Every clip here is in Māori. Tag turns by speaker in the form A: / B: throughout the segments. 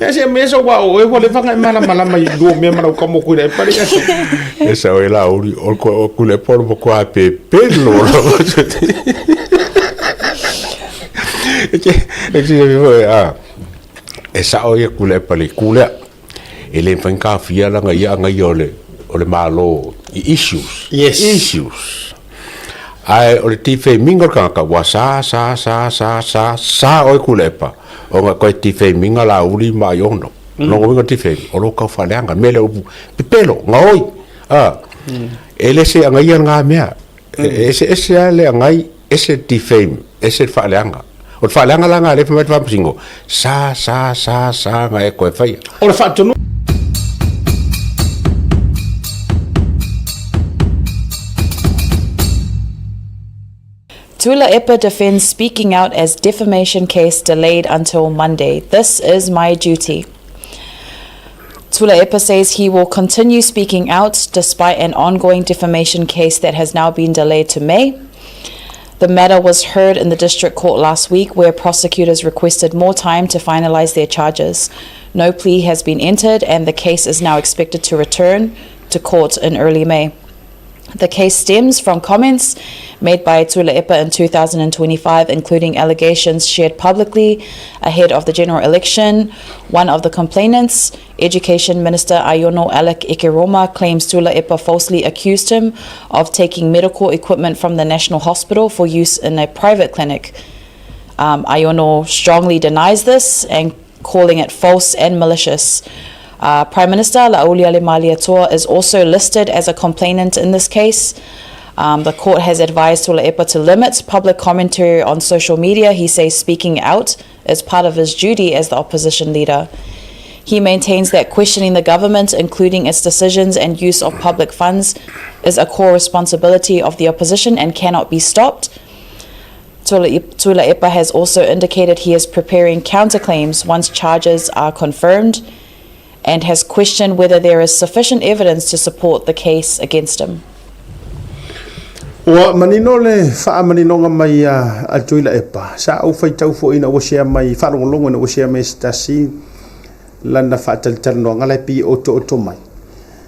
A: Ese meso wa o e vole fanga mala mai do me mara como Kuilaepa
B: esa o la AULI o Kuilaepa mo ko a PEPELO esa o ia Kuilaepa le kula ele fanka fia la ia ngai ole malo issues ai ole tife mingo ka wa sa o Kuilaepa o nga ko tife minga la AULI ma yono no ngo tife o lo ka fa langa mele o PEPELO ngoi ele se ngai nga mea ese ale ngai ese tife ese fa langa o fa langa langa le fa singo sa ngai ko fa
A: o le fa tonu
C: Kuilaepa defends speaking out as defamation case delayed until Monday. This is my duty. Kuilaepa says he will continue speaking out despite an ongoing defamation case that has now been delayed to May. The matter was heard in the district court last week, where prosecutors requested more time to finalize their charges. No plea has been entered, and the case is now expected to return to court in early May. The case stems from comments made by Kuilaepa in 2025, including allegations shared publicly ahead of the general election. One of the complainants, Education Minister Aiono Alec Ekeroma, claims Kuilaepa falsely accused him of taking medical equipment from the National Hospital for use in a private clinic. Aiono strongly denies this and calling it false and malicious. Prime Minister AULI is also listed as a complainant in this case. The court has advised Kuilaepa to limit public commentary on social media. He says speaking out is part of his duty as the opposition leader. He maintains that questioning the government, including its decisions and use of public funds, is a core responsibility of the opposition and cannot be stopped. Kuilaepa has also indicated he is preparing counterclaims once charges are confirmed, and has questioned whether there is sufficient evidence to support the case against him.
A: Wa manino le fa manino nga mai a Kuilaepa sa au fai tau fo ina o sia mai fa longo na o sia mai stasi lana fa tal no nga le pi oto mai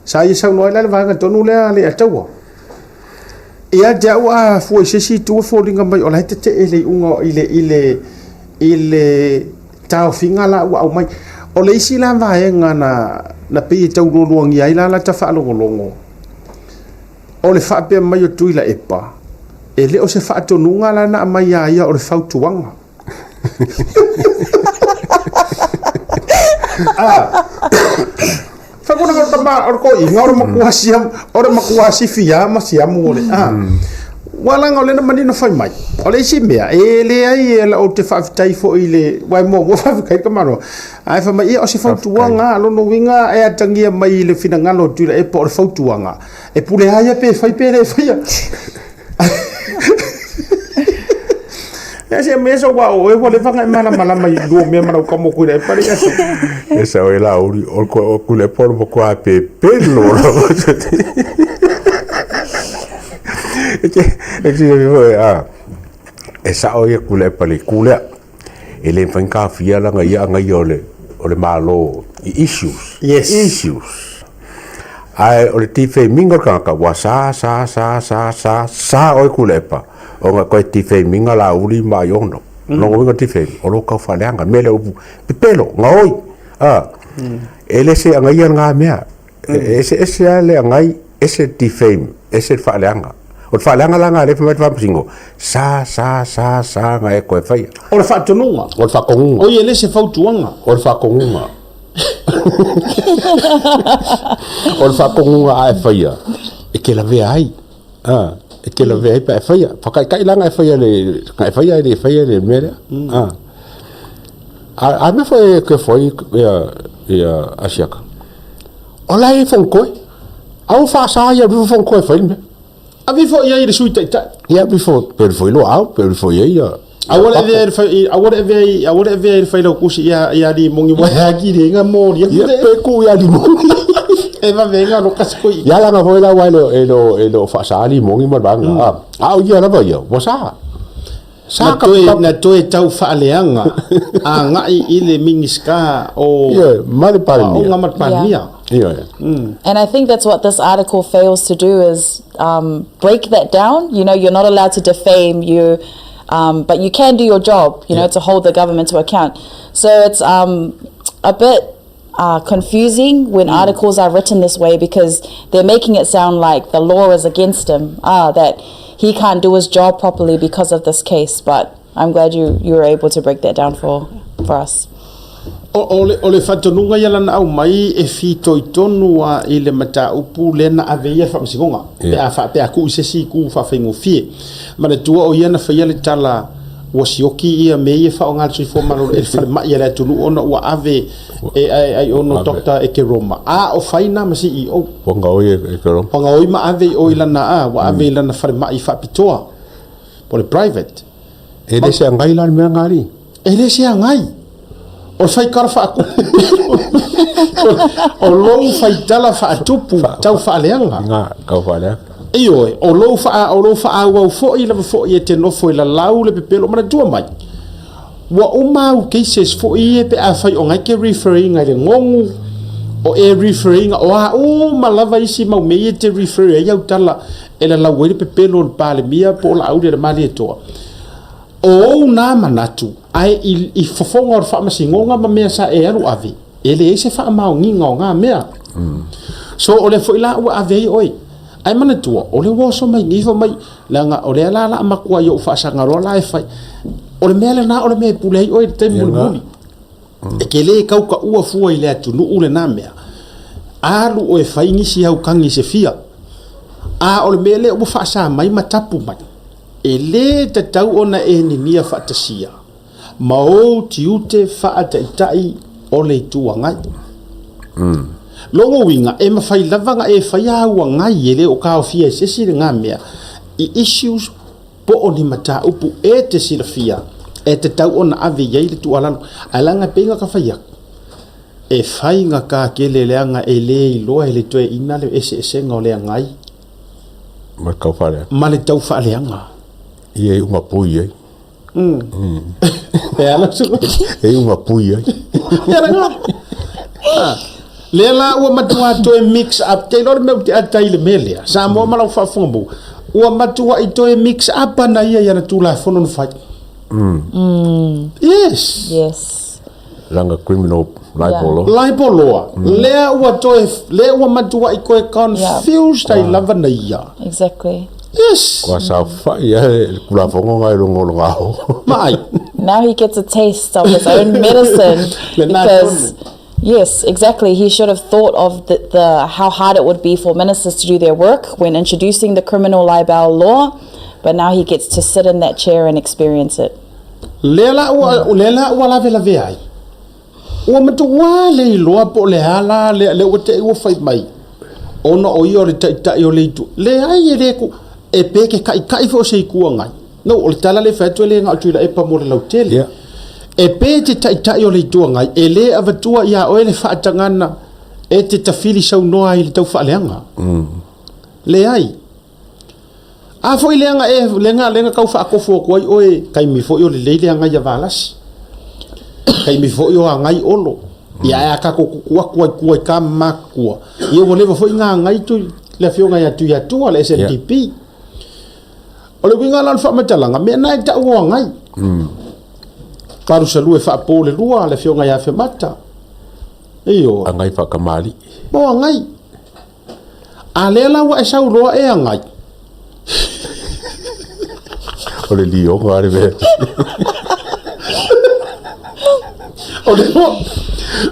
A: sa i sa no le va nga tonu le atau ia ja wa fo se tu fo ringa mai o la te ele unga ile tau finga la wa mai o le isi la vaenga na pe tau luang ia la ta fa longo o le fa pe mai o Kuilaepa e le o se fa tonunga la na mai ia o le fautuanga fa kona ka tama o ko inga o makuasi fia ma sia mo le wala ngole na manino fai mai ole si mea ele ai la o te fa tai fo ile wai mo fa kai ka maro ai fa mai o se fa tuanga lo no winga e atangia mai le fina ngalo Kuilaepa o fa tuanga e pule ai pe fai pe fai ya se meso wa o e vole fanga mala mai do me mara como Kuilaepa
B: esa o la AULI o Kuilaepa mo ko a PEPELO esa o ia Kuilaepa le kula ele fanka fia la ia ngai ole malo issues ai ole tife mingo ka wa sa o Kuilaepa o nga ko tife minga la AULI ma yono no ngo tife o lo ka fa langa mele o PEPELO ngoi ele se ngai nga mea ese ale ngai ese tife ese fa langa o fa langa le fa singo sa ngai ko fa
A: o le fa tonunga
B: o fa konga
A: o ele se fautuanga
B: o fa konga o fa konga ai fa ia e ke la ve ai e ke la ve ai pa fa ia fa kai langa fa ia le mere a me foi que foi ia asiaka o la e fon ko au fa sa ia bu fon ko fa me
A: a fo ia i sui ta
B: ia before per foi lo au per foi ia
A: awole ve fai lo kusi ia di mongi mo aki de nga mo ia
B: pe ku ia di mongi
A: e va venga lo kasko
B: ia la nga foi la wa lo fa sa di mongi mo banga au ia la va ia wa sa
A: na toe tau whaaleanga a ngai i le miniska o ngamat palemia.
C: And I think that's what this article fails to do is break that down. You know, you're not allowed to defame you, but you can do your job, you know, to hold the government to account. So it's a bit confusing when articles are written this way because they're making it sound like the law is against him, that he can't do his job properly because of this case. But I'm glad you were able to break that down for us.
A: Ole fatonunga yala na au mai e fito itonu a ile mata upu lena aveia fa msingonga pe a ku sesi ku fa fengo fie mana tua o yana fa yale tala wasioki ia me fa ngal sui fo maro e fa ma yala tunu ona wa ave ai ono dokta e ke Roma o faina ma CEO
B: ponga o e ke Roma
A: ponga o ma ave o ilana wa ave ilana fa ma I fa pitoa por private
B: ele se ngai lan me ngari
A: ele se ngai o fai karfa aku o lo fai tala fa tupu tau fa leanga
B: nga ka fa le
A: iyo o lo fa wa fo I la fo I te no fo la lau le pepelo mana tua mai wa uma u cases fo I pe a fai o ngai ke referring ai le ngongu o e referring o malava isi mau me te refer ia tala ela la we pepelo pa le mia po la au de mali to o na manatu ai I fofonga o fa masingonga ma mea sa e aru ave ele se fa ma nginga nga mea so ole fo ila wa ave oi ai manatu ole wo so mai ngifa mai langa ole la makua yo fa sanga ro la fai ole mele na ole me pulei oi te muli e kele kau ka ua fua ile atu nu ule na mea alu o e fai ngisi au kangi se fia ole mele o fa sa mai matapu mai ele te tau ona e ni nia fatasia mau tiute faataitai ole tua ngai longo winga e mafai lavanga e faya wa ngai ele o ka ofia se sire ngamea I issues po oni mata upu e te silafia e te tau ona ave yai le tualano alanga penga ka faya e fai nga ka kele leanga ele loa ele toe ina le ese ngole ngai
B: ma ka fa le
A: ma le tau fa leanga
B: ie uma pui ai
A: e ala su
B: e uma pui ai
A: lela ua matua to mix up taylor me te atai le melia Samoa malau fa fombo ua matua I to mix up na ia yana tula fono fai yes
B: langa criminal
A: libel law lea ua matua I koe confused I lava na ia
C: Exactly.
A: Yes.
B: Kwa sa fa ia kula fongo ngai longo ngao.
A: Mai.
C: Now he gets a taste of his own medicine because yes, exactly. He should have thought of the how hard it would be for ministers to do their work when introducing the criminal libel law, but now he gets to sit in that chair and experience it.
A: Lela wala vela veai. O matu wale loa po le hala le o te o fai mai. Ona o I o le tai o le tu. Le ai le ko e peke kai fo sei kua ngai no o tala le fatu le nga tuila e pa mo le lautele e pe te tai o le tu ngai e le avatua ia o le faatangana e te tafili sau noa I le tau faaleanga le ai a fo ile nga e lenga kau fa akofo ko oi kai mi fo yo le leile nga ya valas kai mi fo yo ngai olo ia ka ko kua ka makua yo mo le fo nga ngai tu le fio nga ya tu le SNDP ole winga lan fa matalanga me na ta o ngai paru salu e fa pole lua le fio nga ya fe mata iyo
B: ngai fa kamali
A: mo ngai alela wa sa ulo e ngai
B: ole lio ngare be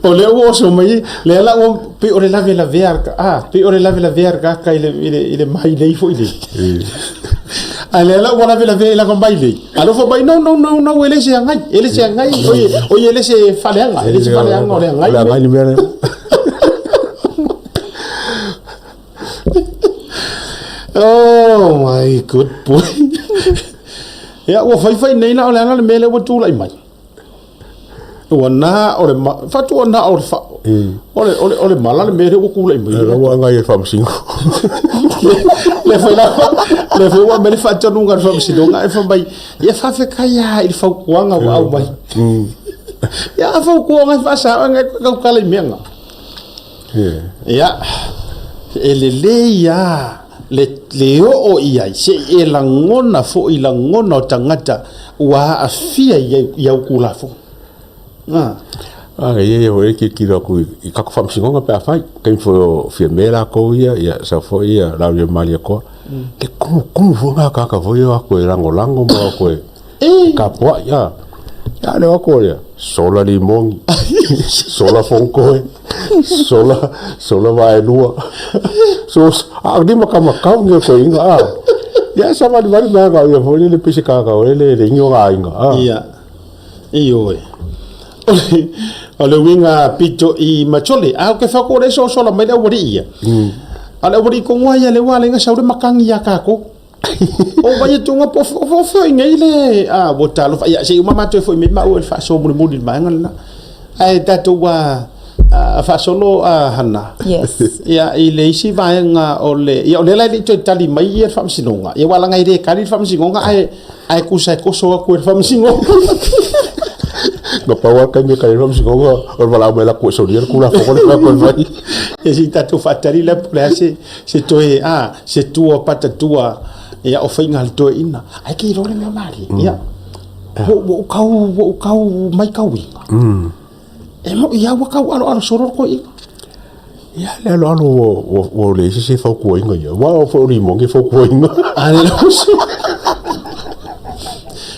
A: ole wo so mai le la o pe ole la vela verga pe ole la vela verga ka ile mai lei fo ile ale la wala vela vela con baile alo fo bai no ele se ngai oye ele se faleanga ole ngai
B: ni mere
A: oh my good boy ya wo fai nei na ole le mele wo tu lai mai wana ore fatu wana ore fa ore mala le mere o kula imbu
B: la wa ngai fam singo
A: le foi wa mere fatu nunga fam singo ngai fam bai ia fa fe kaya il fa kuanga wa au bai ia fa kuanga fa sa ngai ka kala menga ia ele ia le o ia se e la ngona fo i la ngona tangata wa afia ia kula fo
B: ye o ke kira ku I ka fam singo nga pa fai ke fo firmera ko ia sa fo ia la ye malia ko ke ku fo nga ka fo ia ko lango ma ko ka po ya le ko ia sola limong sola fonko sola vai lua so di makau nge ko inga ya sama di bari ba ya fo le pese ka le ingo ga inga
A: ia iyo ole winga pito I machole ke fa ko le so la mai da wori ia ala wori ko ngwa ya le wale nga saude makangi ya ka ko o ba ye tunga po ngai le botalo ya se mama to fo me ma o fa so mu ma ngala ai tatu wa fa solo hana
C: Yes.
A: ya ile isi va nga ole ya ole la ni to tali mai ye fam sinonga ya wala ngai de kali fam sinonga ai ku sa ko so ko fam sinonga
B: no pawa ka me ka rom singo o wala me la ko so dia ku la fo le pa vai
A: e si tatu fatari la place se to se tua pata tua ya o fainga to ina ai ki role me mari ya wo kau mai kau e mo ia wa kau alo soror ko I
B: ya le alo o le se fo ko inga ya wa fo ri mo ke fo ko inga
A: ale lo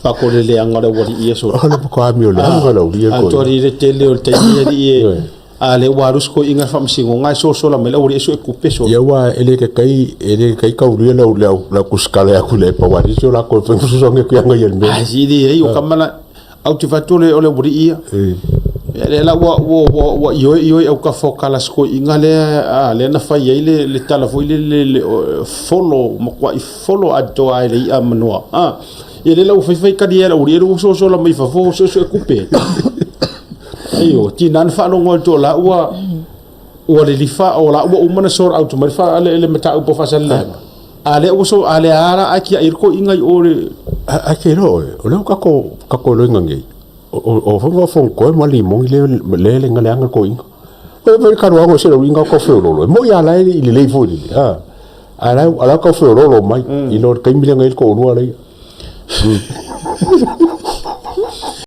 A: fa ko le anga le wori ia so
B: ale ko ami o le anga lo ri ko
A: to ri le tele o te ia ale warus ko inga fam singo ngai so la mele wori so e kupe so
B: ya wa ele kai ka uri la kuskala ya kule pa wari so la ko fo so nge ku anga yel me
A: ji di o kamala au te fatole ole wori ia le la wa yo au ka fokala sko inga le na fa ile le tala fo ile follow MAKUA'I follow ato ai le amnoa ele la fai ka dia uri so la mai fa fo so e kupe ayo ti nan fa no ngol to la wa le lifa o la wa umana sor auto mai fa le mata po fa sala ale uso ale ara aki ir ko inga ore
B: ake ro o le ka ko lo ngai o fo ko mo li mo le ngale anga ko inga pe ka ro ngo se ro inga ko fe lo mo ya la le fo di ala ko fe lo mai I lo ka mi ngai ko ro ala